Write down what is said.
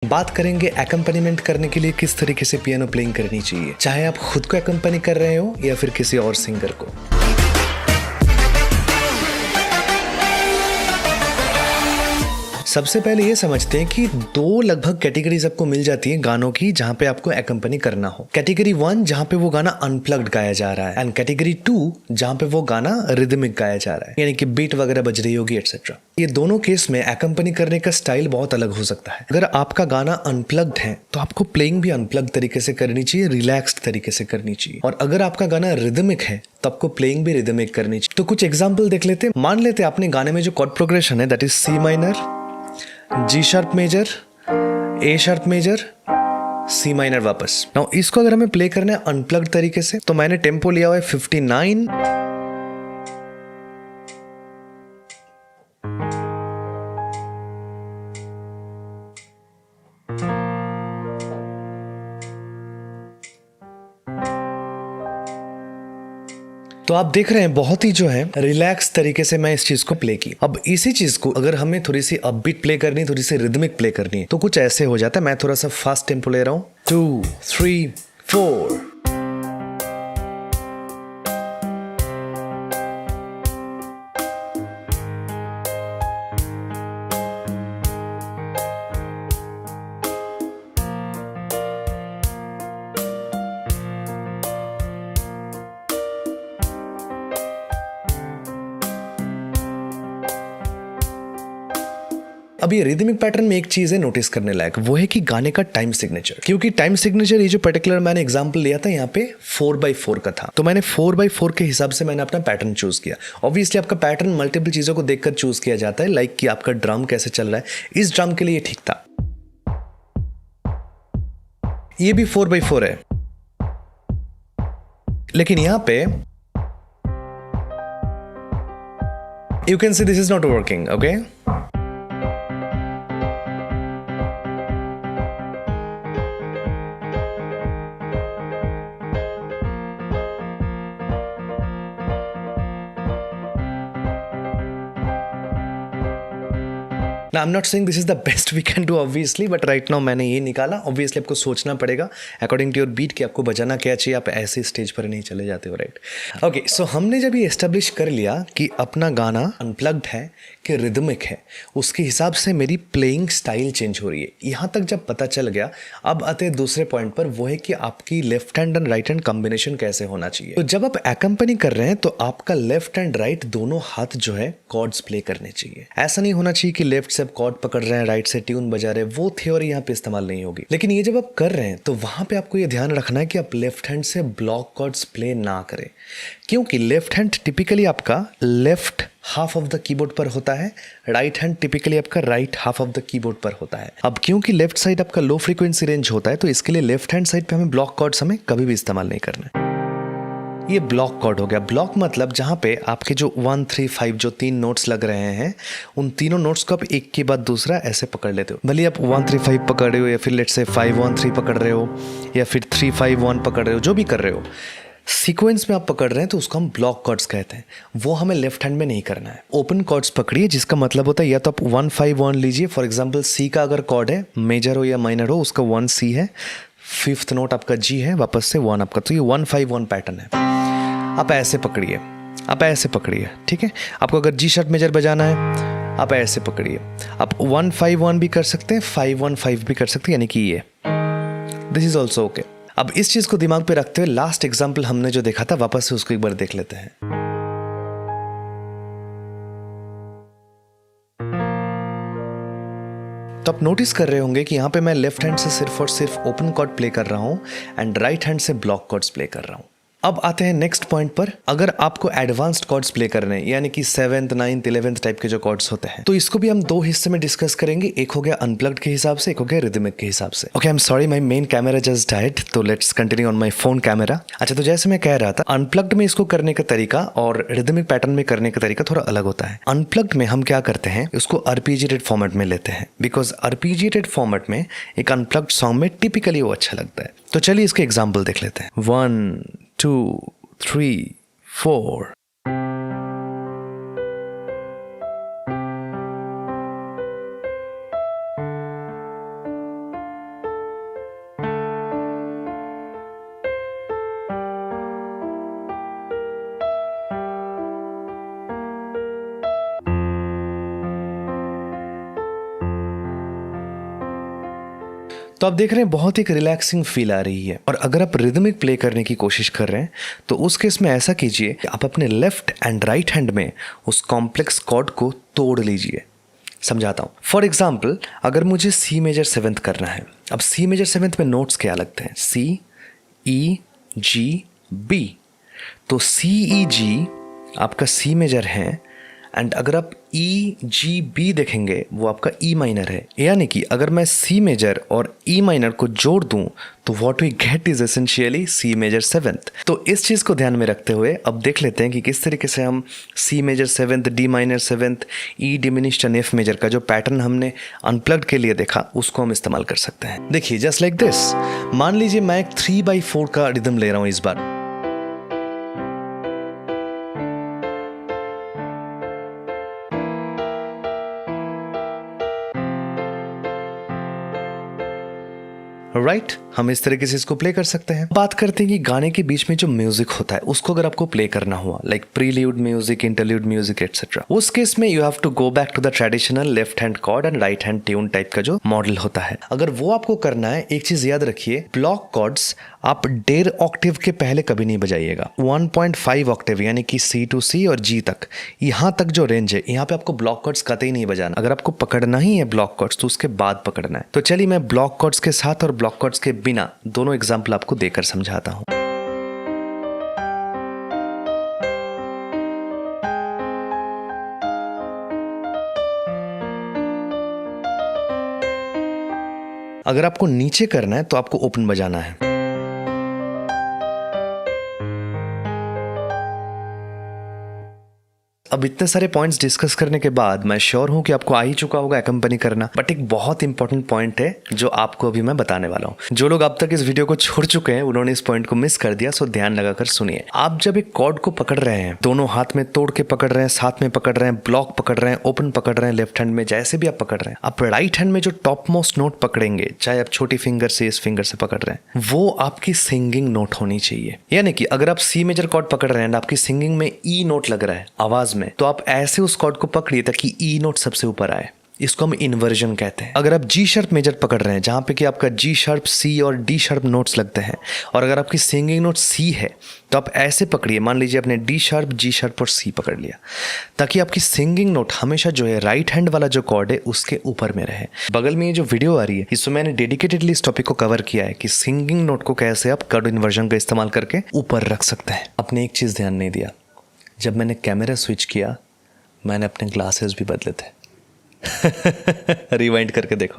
बात करेंगे एकम्पनीमेंट करने के लिए किस तरीके से पियानो प्लेइंग करनी चाहिए, चाहे आप खुद को एकम्पनी कर रहे हो या फिर किसी और सिंगर को। सबसे पहले ये समझते हैं कि दो लगभग कैटेगरीज आपको मिल जाती है गानों की जहां पे आपको एकम्पनी करना हो। कैटेगरी 1 जहां पे वो गाना अनप्लग्ड गाया जा रहा है एंड कैटेगरी 2 जहां पे वो गाना रिदमिक गाया जा रहा है, यानी कि बीट वगैरह बज रही होगी एटसेट्रा। ये दोनों केस में एकम्पनी करने का स्टाइल बहुत अलग हो सकता है। अगर आपका गाना अनप्लग्ड है तो आपको प्लेइंग भी अनप्लग्ड तरीके से करनी चाहिए, रिलैक्स्ड तरीके से करनी चाहिए। और अगर आपका गाना रिदमिक है तो आपको प्लेइंग भी रिदमिक करनी चाहिए। तो कुछ एग्जाम्पल देख लेते हैं। मान लेते हैं आपने गाने में जो कॉर्ड प्रोग्रेशन है that is C minor, G sharp major, A sharp major, C minor वापस। नाउ इसको अगर हमें प्ले करना है अनप्लग्ड तरीके से तो मैंने टेम्पो लिया हुआ है 59। तो आप देख रहे हैं बहुत ही जो है रिलैक्स तरीके से मैं इस चीज को प्ले की। अब इसी चीज को अगर हमें थोड़ी सी अपबीट प्ले करनी है, थोड़ी सी रिदमिक प्ले करनी है तो कुछ ऐसे हो जाता है। मैं थोड़ा सा फास्ट टेम्पो ले रहा हूं, 2 3 4। अब ये रिदमिक पैटर्न में एक चीज है नोटिस करने लायक, वो है कि गाने का टाइम सिग्नेचर। क्योंकि टाइम सिग्नेचर ये जो पर्टिकुलर मैंने एग्जांपल लिया था यहाँ पे 4/4 का था, तो मैंने 4/4 के हिसाब से मैंने अपना पैटर्न चूज किया। ऑब्वियसली आपका पैटर्न मल्टीपल चीजों को देखकर चूज किया जाता है, लाइक कि आपका ड्रम कैसे चल रहा है। इस ड्रम के लिए ठीक था, ये भी 4/4 है, लेकिन यहां पे you can see this is not working. Okay, Now, I'm not saying this is the best we can do obviously, but right now मैंने ये निकाला। Obviously आपको सोचना पड़ेगा according to your beat कि आपको बजाना क्या चाहिए, आप ऐसे स्टेज पर नहीं चले जाते हो, राइट। ओके, सो हमने जब ये एस्टेब्लिश कर लिया कि अपना गाना अनप्लग्ड है कि रिदमिक है, उसके हिसाब से मेरी प्लेइंग स्टाइल चेंज हो रही है। यहाँ तक जब पता चल गया, अब आते हैं दूसरे पॉइंट पर, वो है कि आपकी left hand and right hand combination कैसे होना चाहिए। तो जब आप एकम्पनी कर रहे हैं तो आपका लेफ्ट एंड राइट दोनों हाथ जो है कॉर्ड्स प्ले करने चाहिए। ऐसा नहीं होना चाहिए कि लेफ्ट से आप कॉर्ड पकड़ रहे हैं, राइट से ट्यून बजा रहे हैं, वो थ्योरी यहाँ पे इस्तेमाल नहीं होगी। लेकिन ये जब आप कर रहे हैं तो वहां पे आपको ये ध्यान रखना है कि आप लेफ्ट हैंड से ब्लॉक कॉर्ड्स प्ले ना करें, क्योंकि लेफ्ट हैंड टिपिकली आपका left half of the keyboard पर होता है, राइट हैंड टिपिकली आपका right half of the keyboard पर होता है। अब क्योंकि लेफ्ट साइड आपका लो फ्रीक्वेंसी रेंज होता है तो इसके लिए लेफ्ट हैंड साइड पे हमें ब्लॉक कॉर्ड्स हमें कभी भी इस्तेमाल नहीं करना है। ये ब्लॉक कॉर्ड हो गया। ब्लॉक मतलब जहां पे आपके जो 1 3 5 जो 3 नोट्स लग रहे हैं, उन तीनों नोट्स को आप एक के बाद दूसरा ऐसे पकड़ लेते हो। भले आप 1 3 5 पकड़ रहे हो या फिर लेट्स से 5 1 3 पकड़ रहे हो या फिर 3 5 1 पकड़ रहे हो, जो भी कर रहे हो, सीक्वेंस में आप पकड़ रहे हैं तो उसको हम ब्लॉक कॉर्ड्स कहते हैं। वो हमें लेफ्ट हैंड में नहीं करना है। ओपन कॉर्ड्स पकड़िए, जिसका मतलब होता है या तो आप 1 5 1 लीजिए। फॉर एग्जाम्पल सी का अगर कॉर्ड है, मेजर हो या माइनर हो, उसका 1 सी है, 5th नोट आपका जी है, वापस से 1 आपका, तो ये 1 5 1 पैटर्न है। आप ऐसे पकड़िए, आप ऐसे पकड़िए, ठीक है। आपको अगर जी शार्प मेजर बजाना है आप ऐसे पकड़िए। आप 1 5 1 भी कर सकते हैं, 5 1 5 भी कर सकते हैं, यानी कि ये दिस इज ऑल्सो ओके। अब इस चीज को दिमाग पे रखते हुए लास्ट एग्जाम्पल हमने जो देखा था वापस से उसको एक बार देख लेते हैं। तो आप नोटिस कर रहे होंगे कि यहां पे मैं लेफ्ट हैंड से सिर्फ और सिर्फ ओपन कॉर्ड प्ले कर रहा हूं एंड राइट हैंड से ब्लॉक कॉर्ड्स प्ले कर रहा हूं। अब आते हैं नेक्स्ट पॉइंट पर। अगर आपको एडवांस्ड कॉर्ड्स प्ले करने हैं, यानी कि 7th 9th 11th टाइप के जो कॉर्ड्स होते हैं, तो इसको भी हम दो हिस्से में डिस्कस करेंगे। एक हो गया अनप्लग्ड के हिसाब से, एक हो गया रिदमिक के हिसाब से। Okay, I am sorry, my main camera just died, तो let's continue on my phone camera. अच्छा, तो जैसे मैं कह रहा था, अनप्लग्ड में इसको करने का तरीका और रिदमिक पैटर्न में करने का तरीका थोड़ा अलग होता है। अनप्लग्ड में हम क्या करते हैं, उसको आरपीजिएटेड फॉर्मेट में लेते हैं, बिकॉज आरपीजिएटेड फॉर्मेट में एक अनप्लग्ड सॉन्ग में टिपिकली वो अच्छा लगता है। तो चलिए इसके एग्जाम्पल देख लेते हैं। 1 2 3 4। तो आप देख रहे हैं बहुत एक रिलैक्सिंग फील आ रही है। और अगर आप रिदमिक प्ले करने की कोशिश कर रहे हैं तो उस केस में ऐसा कीजिए, आप अपने लेफ्ट एंड राइट हैंड में उस कॉम्प्लेक्स कॉर्ड को तोड़ लीजिए। समझाता हूँ। फॉर एग्जाम्पल, अगर मुझे सी मेजर सेवेंथ करना है, अब सी मेजर सेवेंथ में नोट्स क्या लगते हैं? सी, ई, जी, बी। तो सी, ई, जी आपका सी मेजर है, एंड अगर आप ई, जी, बी देखेंगे वो आपका ई माइनर है। यानी कि अगर मैं सी मेजर और ई माइनर को जोड़ दूं तो what we get is essentially C major seventh. तो इस चीज़ को ध्यान में रखते हुए अब देख लेते हैं कि किस तरीके से हम C major seventh, D minor seventh, E diminished and F major का जो पैटर्न हमने अनप्लग्ड के लिए देखा उसको हम इस्तेमाल कर सकते हैं। देखिए जस्ट लाइक दिस, मान लीजिए मैं एक 3/4 का रिदम ले रहा हूँ इस बार। राइट, हम इस तरीके से इसको प्ले कर सकते हैं। बात करते हैं कि गाने के बीच में जो म्यूजिक होता है उसको अगर आपको प्ले करना हुआ, like prelude music, interlude music etcetera, उस केस में you have to go back to the traditional left hand chord and right hand tune type का जो मॉडल होता है। अगर वो आपको करना है, एक चीज याद रखिए, ब्लॉक कॉर्ड्स आप 1.5 ऑक्टेव के पहले कभी नहीं बजाइएगा। 1.5 ऑक्टेव यानी कि सी टू सी और जी तक, यहाँ तक जो रेंज है, यहाँ पे आपको ब्लॉक कॉर्ड्स कतई नहीं बजाना। अगर आपको पकड़ना ही है ब्लॉक कॉर्ड्स तो उसके बाद पकड़ना है। तो चलिए मैं ब्लॉक कॉर्ड्स के साथ और ब्लॉक कॉर्ड्स के बिना दोनों एग्जाम्पल आपको देकर समझाता हूं। अगर आपको नीचे करना है तो आपको ओपन बजाना है। अब इतने सारे पॉइंट्स डिस्कस करने के बाद मैं श्योर हूं कि आपको आ ही चुका होगा एकम्पनी करना, बट एक बहुत इंपॉर्टेंट पॉइंट है जो आपको अभी मैं बताने वाला हूं। जो लोग अब तक इस वीडियो को छोड़ चुके हैं उन्होंने इस पॉइंट को मिस कर दिया, सो ध्यान लगाकर सुनिए। आप जब एक कॉर्ड को पकड़ रहे हैं, दोनों हाथ में तोड़ के पकड़ रहे हैं, साथ में पकड़ रहे हैं, ब्लॉक पकड़ रहे हैं, ओपन पकड़ रहे हैं, लेफ्ट हैंड में जैसे भी आप पकड़ रहे हैं, आप राइट हैंड में जो टॉप मोस्ट नोट पकड़ेंगे, चाहे आप छोटी फिंगर से इस फिंगर से पकड़ रहे हैं, वो आपकी सिंगिंग नोट होनी चाहिए। यानी कि अगर आप सी मेजर कॉर्ड पकड़ रहे हैं, आपकी सिंगिंग में ई नोट लग रहा है आवाज में, तो आप ऐसे उस कॉर्ड को पकड़िए ताकि ई नोट सबसे ऊपर आए। इसको हम इन्वर्जन कहते हैं। अगर आप जी शार्प मेजर पकड़ रहे हैं, जहां पे कि आपका जी शार्प, सी और डी शार्प नोट्स लगते हैं, और अगर आपकी सिंगिंग नोट सी है तो आप ऐसे पकड़िए, मान लीजिए आपने डी शार्प, जी शार्प और सी पकड़ लिया, ताकि आपकी सिंगिंग नोट हमेशा जो है राइट हैंड वाला जो कॉर्ड है उसके ऊपर में रहे। बगल में ये जो वीडियो आ रही है इसमें मैंने डेडिकेटेडली इस टॉपिक को कवर किया है कि सिंगिंग नोट को कैसे आप कॉर्ड इन्वर्जन का इस्तेमाल करके ऊपर रख सकते हैं। आपने एक चीज़ ध्यान नहीं दिया, जब मैंने कैमरा स्विच किया मैंने अपने ग्लासेस भी बदले थे। रिवाइंड करके देखो।